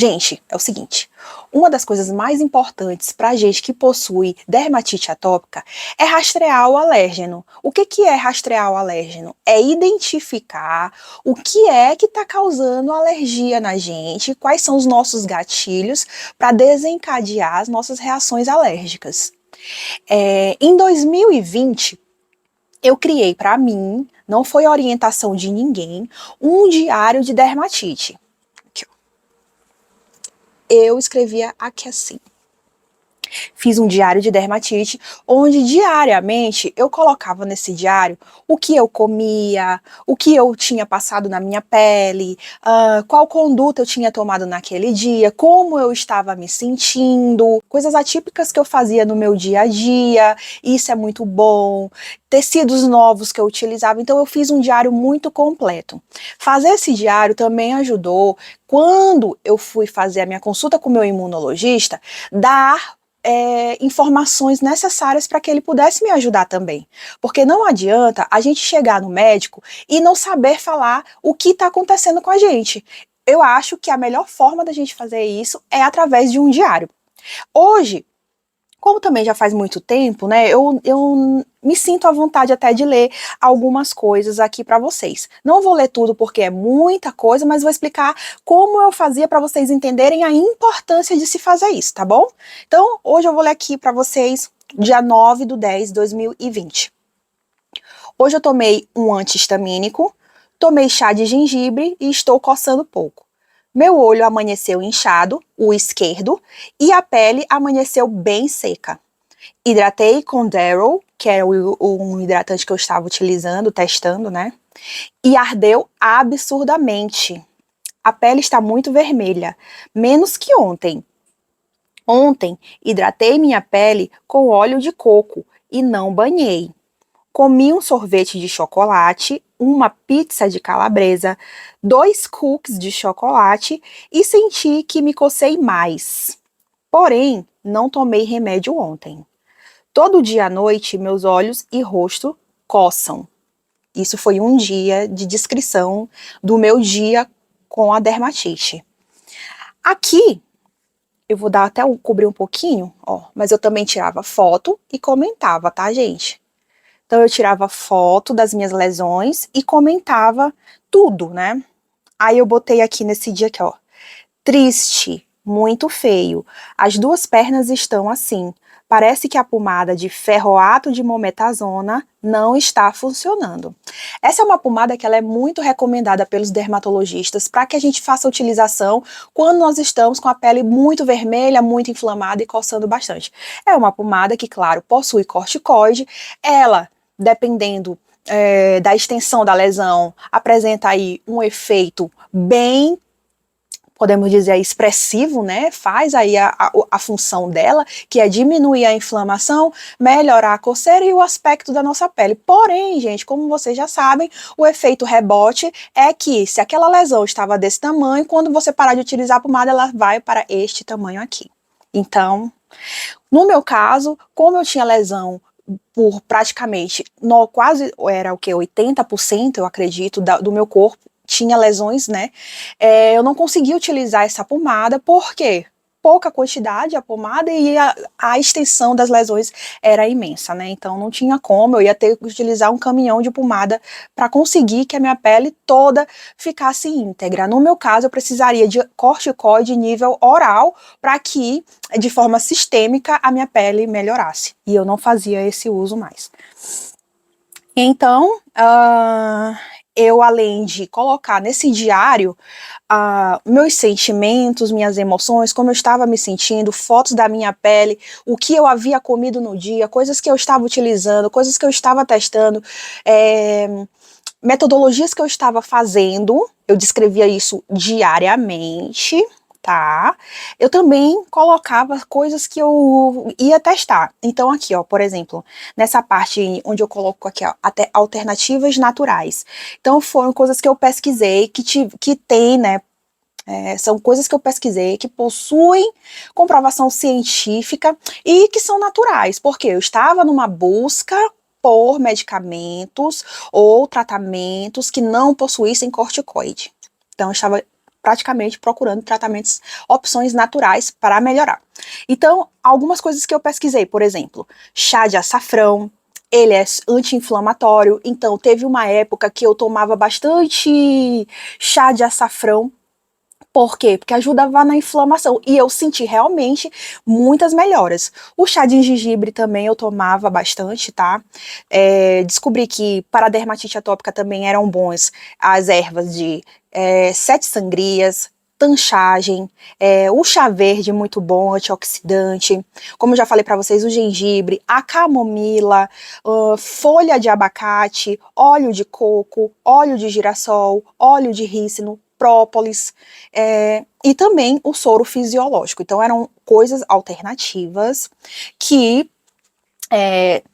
Gente, é o seguinte, uma das coisas mais importantes para a gente que possui dermatite atópica é rastrear o alérgeno. O que é rastrear o alérgeno? É identificar o que é que está causando alergia na gente, quais são os nossos gatilhos para desencadear as nossas reações alérgicas. Em 2020, eu criei para mim, não foi orientação de ninguém, um diário de dermatite. Eu escrevia aqui assim. Fiz um diário de dermatite, onde diariamente eu colocava nesse diário o que eu comia, o que eu tinha passado na minha pele, qual conduta eu tinha tomado naquele dia, como eu estava me sentindo, coisas atípicas que eu fazia no meu dia a dia, isso é muito bom, tecidos novos que eu utilizava, então eu fiz um diário muito completo. Fazer esse diário também ajudou, quando eu fui fazer a minha consulta com o meu imunologista, dar informações necessárias para que ele pudesse me ajudar também. Porque não adianta a gente chegar no médico e não saber falar o que está acontecendo com a gente. Eu acho que a melhor forma da gente fazer isso é através de um diário. Hoje, como também já faz muito tempo, né, eu me sinto à vontade até de ler algumas coisas aqui para vocês. Não vou ler tudo porque é muita coisa, mas vou explicar como eu fazia para vocês entenderem a importância de se fazer isso, tá bom? Então, hoje eu vou ler aqui para vocês, dia 9/10/2020. Hoje eu tomei um anti-histamínico, tomei chá de gengibre e estou coçando pouco. Meu olho amanheceu inchado, o esquerdo, e a pele amanheceu bem seca. Hidratei com Darrow, que era um hidratante que eu estava utilizando, testando, né? E ardeu absurdamente. A pele está muito vermelha, menos que ontem. Ontem, hidratei minha pele com óleo de coco e não banhei. Comi um sorvete de chocolate, uma pizza de calabresa, 2 cookies de chocolate e senti que me cocei mais. Porém, não tomei remédio ontem. Todo dia à noite, meus olhos e rosto coçam. Isso foi um dia de descrição do meu dia com a dermatite. Aqui, eu vou dar até cobrir um pouquinho, ó, mas eu também tirava foto e comentava, tá, gente? Então eu tirava foto das minhas lesões e comentava tudo, né? Aí eu botei aqui nesse dia aqui, ó. Triste, muito feio. As duas pernas estão assim. Parece que a pomada de ferroato de mometasona não está funcionando. Essa é uma pomada que ela é muito recomendada pelos dermatologistas para que a gente faça a utilização quando nós estamos com a pele muito vermelha, muito inflamada e coçando bastante. É uma pomada que, claro, possui corticoide. Ela, dependendo da extensão da lesão, apresenta aí um efeito bem, podemos dizer, expressivo, né? Faz aí a função dela, que é diminuir a inflamação, melhorar a coceira e o aspecto da nossa pele. Porém, gente, como vocês já sabem, o efeito rebote é que se aquela lesão estava desse tamanho, quando você parar de utilizar a pomada, ela vai para este tamanho aqui. Então, no meu caso, como eu tinha lesão por praticamente, quase era o que, 80%, eu acredito, do meu corpo, tinha lesões, né? Eu não conseguia utilizar essa pomada, por quê? Pouca quantidade a pomada e a extensão das lesões era imensa, né? Então não tinha como, eu ia ter que utilizar um caminhão de pomada para conseguir que a minha pele toda ficasse íntegra. No meu caso, eu precisaria de corticoide nível oral para que, de forma sistêmica, a minha pele melhorasse. E eu não fazia esse uso mais. Então, eu, além de colocar nesse diário meus sentimentos, minhas emoções, como eu estava me sentindo, fotos da minha pele, o que eu havia comido no dia, coisas que eu estava utilizando, coisas que eu estava testando, metodologias que eu estava fazendo, eu descrevia isso diariamente, tá? Eu também colocava coisas que eu ia testar. Então aqui, ó, por exemplo, nessa parte onde eu coloco aqui, ó, até alternativas naturais. Então foram coisas que eu pesquisei, que tem, né, são coisas que eu pesquisei, que possuem comprovação científica e que são naturais, porque eu estava numa busca por medicamentos ou tratamentos que não possuíssem corticoide. Então, eu estava praticamente procurando tratamentos, opções naturais para melhorar. Então, algumas coisas que eu pesquisei, por exemplo, chá de açafrão, ele é anti-inflamatório, então teve uma época que eu tomava bastante chá de açafrão. Por quê? Porque ajudava na inflamação e eu senti realmente muitas melhoras. O chá de gengibre também eu tomava bastante, tá? Descobri que para dermatite atópica também eram bons as ervas de sete sangrias, tanchagem, o chá verde muito bom, antioxidante. Como eu já falei para vocês, o gengibre, a camomila, folha de abacate, óleo de coco, óleo de girassol, óleo de rícino, própolis, e também o soro fisiológico. Então eram coisas alternativas que,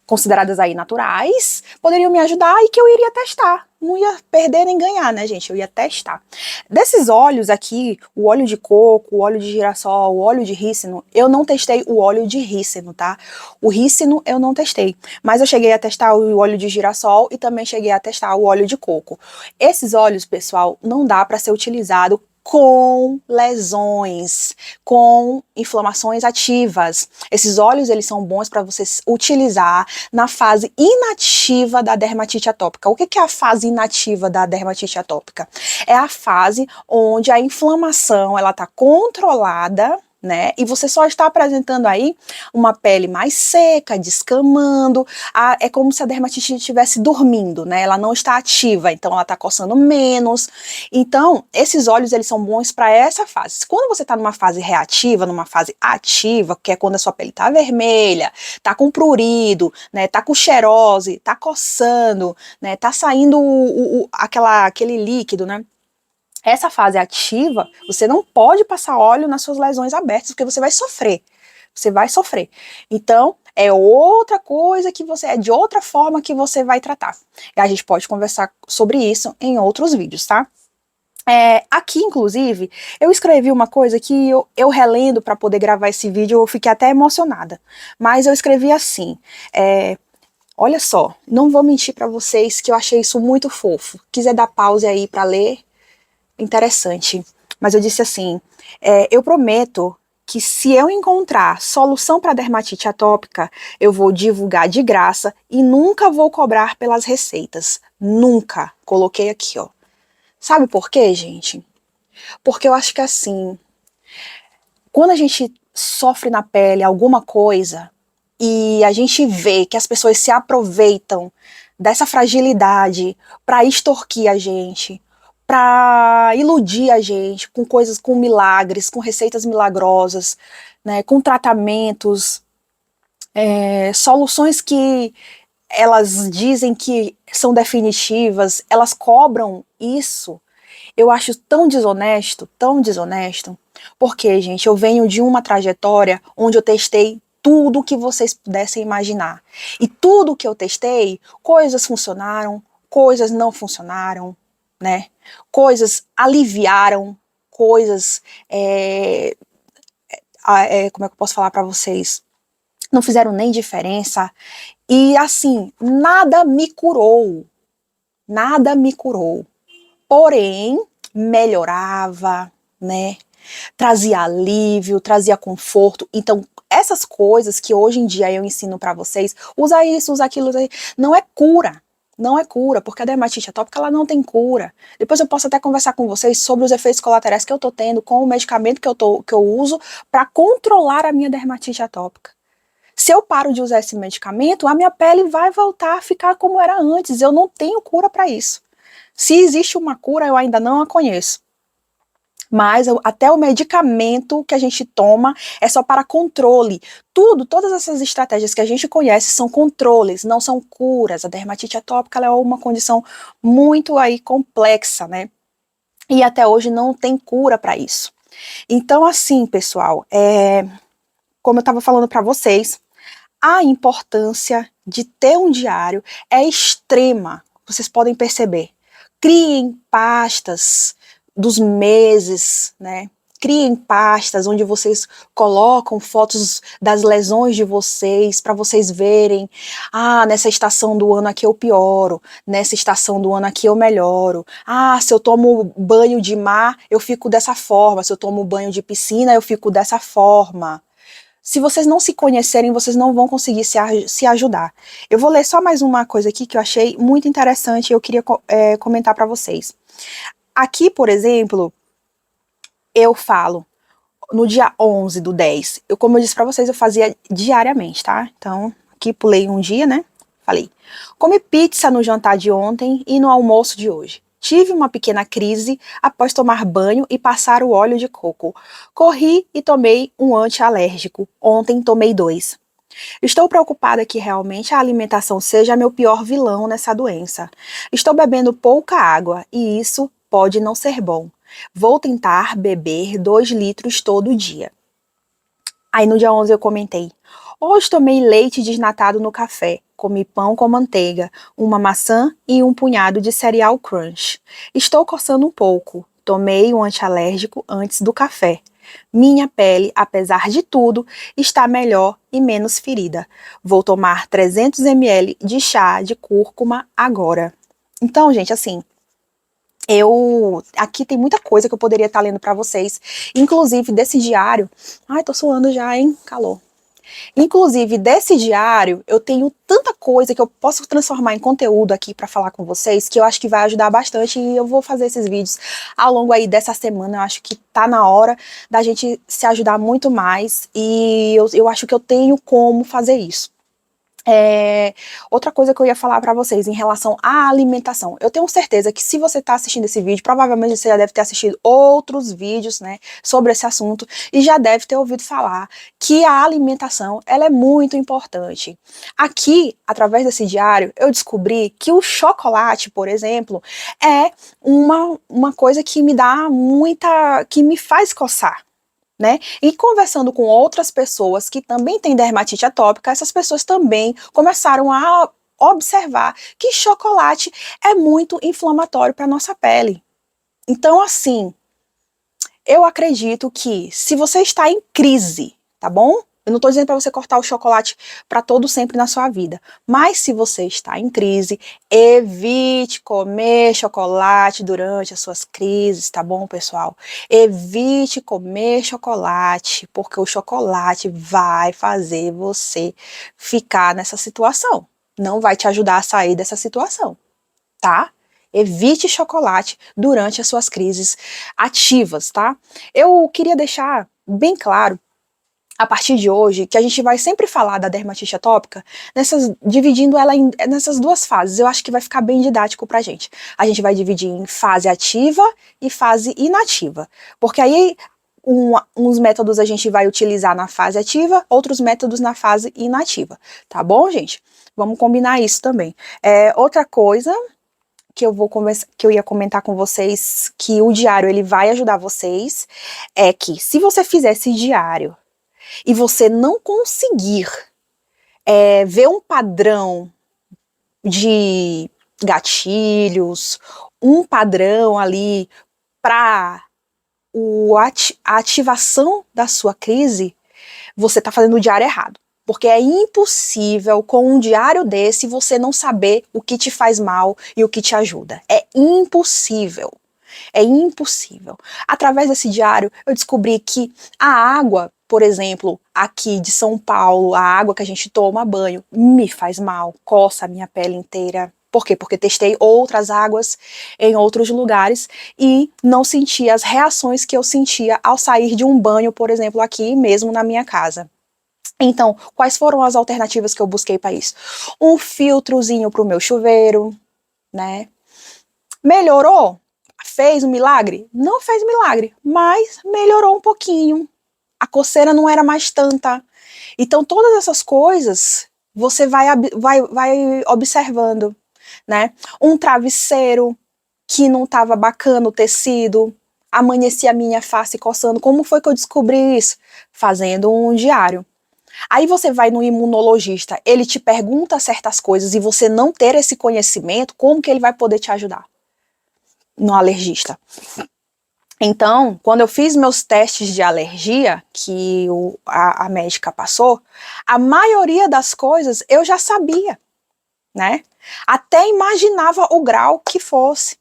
consideradas aí naturais, poderiam me ajudar e que eu iria testar. Não ia perder nem ganhar, né, gente? Eu ia testar. Desses óleos aqui, o óleo de coco, o óleo de girassol, o óleo de rícino, eu não testei o óleo de rícino, tá? O rícino eu não testei, mas eu cheguei a testar o óleo de girassol e também cheguei a testar o óleo de coco. Esses óleos, pessoal, não dá para ser utilizado com lesões, com inflamações ativas. Esses óleos, eles são bons para você utilizar na fase inativa da dermatite atópica. O que é a fase inativa da dermatite atópica? É a fase onde a inflamação ela está controlada, né? E você só está apresentando aí uma pele mais seca, descamando. É como se a dermatite estivesse dormindo, né? Ela não está ativa, então ela está coçando menos. Então, esses óleos, eles são bons para essa fase. Quando você está numa fase reativa, numa fase ativa, que é quando a sua pele está vermelha, está com prurido, né? Tá com xerose, tá coçando, né? Tá saindo aquele líquido, né? Essa fase ativa, você não pode passar óleo nas suas lesões abertas, porque você vai sofrer. Você vai sofrer. Então, é outra coisa que é de outra forma que você vai tratar. E a gente pode conversar sobre isso em outros vídeos, tá? Aqui, inclusive, eu escrevi uma coisa que eu relendo para poder gravar esse vídeo, eu fiquei até emocionada. Mas eu escrevi assim, olha só, não vou mentir para vocês que eu achei isso muito fofo. Quiser dar pause aí para ler, interessante. Mas eu disse assim, eu prometo que se eu encontrar solução para dermatite atópica, eu vou divulgar de graça e nunca vou cobrar pelas receitas. Nunca. Coloquei aqui, ó. Sabe por quê, gente? Porque eu acho que assim, quando a gente sofre na pele alguma coisa e a gente vê que as pessoas se aproveitam dessa fragilidade para extorquir a gente, para iludir a gente com coisas, com milagres, com receitas milagrosas, né, com tratamentos, soluções que elas dizem que são definitivas, elas cobram isso. Eu acho tão desonesto, porque, gente, eu venho de uma trajetória onde eu testei tudo que vocês pudessem imaginar. E tudo que eu testei, coisas funcionaram, coisas não funcionaram, né? Coisas aliviaram, coisas, como é que eu posso falar para vocês? Não fizeram nem diferença. E assim, nada me curou. Nada me curou. Porém, melhorava, né? Trazia alívio, trazia conforto. Então, essas coisas que hoje em dia eu ensino para vocês, usa isso, usa aquilo, não é cura. Não é cura, porque a dermatite atópica ela não tem cura. Depois eu posso até conversar com vocês sobre os efeitos colaterais que eu tô tendo com o medicamento que eu uso para controlar a minha dermatite atópica. Se eu paro de usar esse medicamento, a minha pele vai voltar a ficar como era antes. Eu não tenho cura para isso. Se existe uma cura, eu ainda não a conheço. Mas até o medicamento que a gente toma é só para controle. Todas essas estratégias que a gente conhece são controles, não são curas. A dermatite atópica ela é uma condição muito aí complexa, né? E até hoje não tem cura para isso. Então, assim, pessoal, como eu estava falando para vocês, a importância de ter um diário é extrema. Vocês podem perceber. Criem pastas dos meses, né? criem pastas onde vocês colocam fotos das lesões de vocês, para vocês verem, nessa estação do ano aqui eu pioro, nessa estação do ano aqui eu melhoro, se eu tomo banho de mar, eu fico dessa forma, se eu tomo banho de piscina, eu fico dessa forma. Se vocês não se conhecerem, vocês não vão conseguir se ajudar. Eu vou ler só mais uma coisa aqui que eu achei muito interessante e eu queria comentar para vocês. Aqui, por exemplo, eu falo, no dia 11/10, como eu disse para vocês, eu fazia diariamente, tá? Então, aqui pulei um dia, né? Falei, comi pizza no jantar de ontem e no almoço de hoje. Tive uma pequena crise após tomar banho e passar o óleo de coco. Corri e tomei um antialérgico. Ontem tomei 2. Estou preocupada que realmente a alimentação seja meu pior vilão nessa doença. Estou bebendo pouca água e isso pode não ser bom. Vou tentar beber 2 litros todo dia. Aí no dia 11 eu comentei, hoje tomei leite desnatado no café, comi pão com manteiga, uma maçã e um punhado de cereal crunch. Estou coçando um pouco, tomei um antialérgico antes do café. Minha pele, apesar de tudo, está melhor e menos ferida. Vou tomar 300 ml de chá de cúrcuma agora. Então, gente, assim, aqui tem muita coisa que eu poderia estar lendo para vocês, inclusive desse diário. Ai, tô suando já, hein? Calor. Inclusive, desse diário, eu tenho tanta coisa que eu posso transformar em conteúdo aqui para falar com vocês, que eu acho que vai ajudar bastante e eu vou fazer esses vídeos ao longo aí dessa semana. Eu acho que tá na hora da gente se ajudar muito mais e eu acho que eu tenho como fazer isso. Outra coisa que eu ia falar pra vocês em relação à alimentação. Eu tenho certeza que se você tá assistindo esse vídeo, provavelmente você já deve ter assistido outros vídeos, né, sobre esse assunto e já deve ter ouvido falar que a alimentação, ela é muito importante. Aqui, através desse diário, eu descobri que o chocolate, por exemplo, é uma coisa que que me faz coçar. Né? E conversando com outras pessoas que também têm dermatite atópica, essas pessoas também começaram a observar que chocolate é muito inflamatório para nossa pele. Então, assim, eu acredito que se você está em crise, tá bom? Eu não estou dizendo para você cortar o chocolate para todo sempre na sua vida, mas se você está em crise, evite comer chocolate durante as suas crises, tá bom, pessoal? Evite comer chocolate, porque o chocolate vai fazer você ficar nessa situação. Não vai te ajudar a sair dessa situação, tá? Evite chocolate durante as suas crises ativas, tá? Eu queria deixar bem claro a partir de hoje, que a gente vai sempre falar da dermatite atópica, dividindo ela nessas 2 fases. Eu acho que vai ficar bem didático pra gente. A gente vai dividir em fase ativa e fase inativa. Porque aí, uns métodos a gente vai utilizar na fase ativa, outros métodos na fase inativa. Tá bom, gente? Vamos combinar isso também. Outra coisa que eu ia comentar com vocês, que o diário ele vai ajudar vocês, é que se você fizer esse diário e você não conseguir ver um padrão de gatilhos, um padrão ali para a ativação da sua crise, você está fazendo o diário errado. Porque é impossível, com um diário desse, você não saber o que te faz mal e o que te ajuda. É impossível. É impossível. Através desse diário, eu descobri que a água, por exemplo, aqui de São Paulo, a água que a gente toma banho, me faz mal, coça a minha pele inteira. Por quê? Porque testei outras águas em outros lugares e não senti as reações que eu sentia ao sair de um banho, por exemplo, aqui mesmo na minha casa. Então, quais foram as alternativas que eu busquei para isso? Um filtrozinho para o meu chuveiro, né? Melhorou? Fez um milagre? Não fez milagre, mas melhorou um pouquinho. A coceira não era mais tanta. Então, todas essas coisas você vai observando, né? Um travesseiro que não estava bacana o tecido, amanhecia a minha face coçando. Como foi que eu descobri isso? Fazendo um diário. Aí você vai no imunologista, ele te pergunta certas coisas e você não ter esse conhecimento, como que ele vai poder te ajudar? No alergista. Então, quando eu fiz meus testes de alergia, que a médica passou, a maioria das coisas eu já sabia, né? Até imaginava o grau que fosse.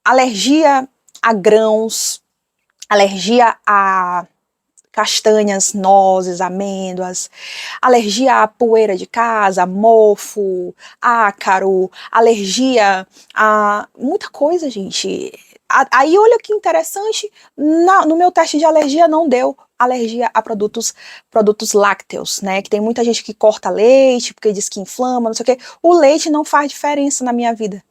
Alergia a grãos, alergia a castanhas, nozes, amêndoas, alergia à poeira de casa, mofo, ácaro, alergia a muita coisa, gente. Aí olha que interessante, no meu teste de alergia não deu alergia a produtos lácteos, né? Que tem muita gente que corta leite porque diz que inflama, não sei o quê. O leite não faz diferença na minha vida.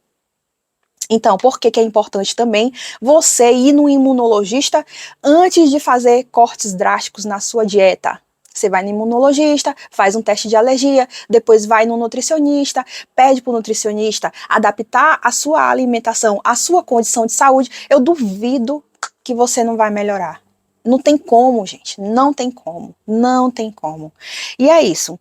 Então, por que é importante também você ir no imunologista antes de fazer cortes drásticos na sua dieta? Você vai no imunologista, faz um teste de alergia, depois vai no nutricionista, pede para o nutricionista adaptar a sua alimentação à sua condição de saúde. Eu duvido que você não vai melhorar. Não tem como, gente. Não tem como. Não tem como. E é isso.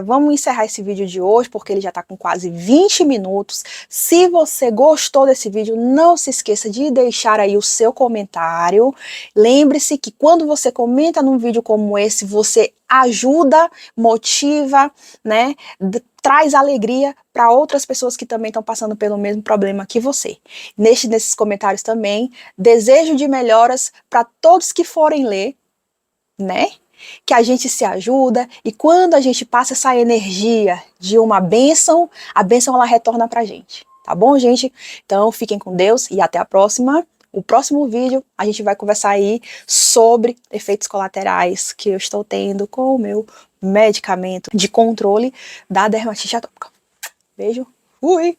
Vamos encerrar esse vídeo de hoje, porque ele já está com quase 20 minutos. Se você gostou desse vídeo, não se esqueça de deixar aí o seu comentário. Lembre-se que quando você comenta num vídeo como esse, você ajuda, motiva, né? Traz alegria para outras pessoas que também estão passando pelo mesmo problema que você. Nesses comentários também, desejo de melhoras para todos que forem ler, né? Que a gente se ajuda e quando a gente passa essa energia de uma bênção, a bênção ela retorna pra gente. Tá bom, gente? Então fiquem com Deus e até a próxima. O próximo vídeo a gente vai conversar aí sobre efeitos colaterais que eu estou tendo com o meu medicamento de controle da dermatite atópica. Beijo, fui!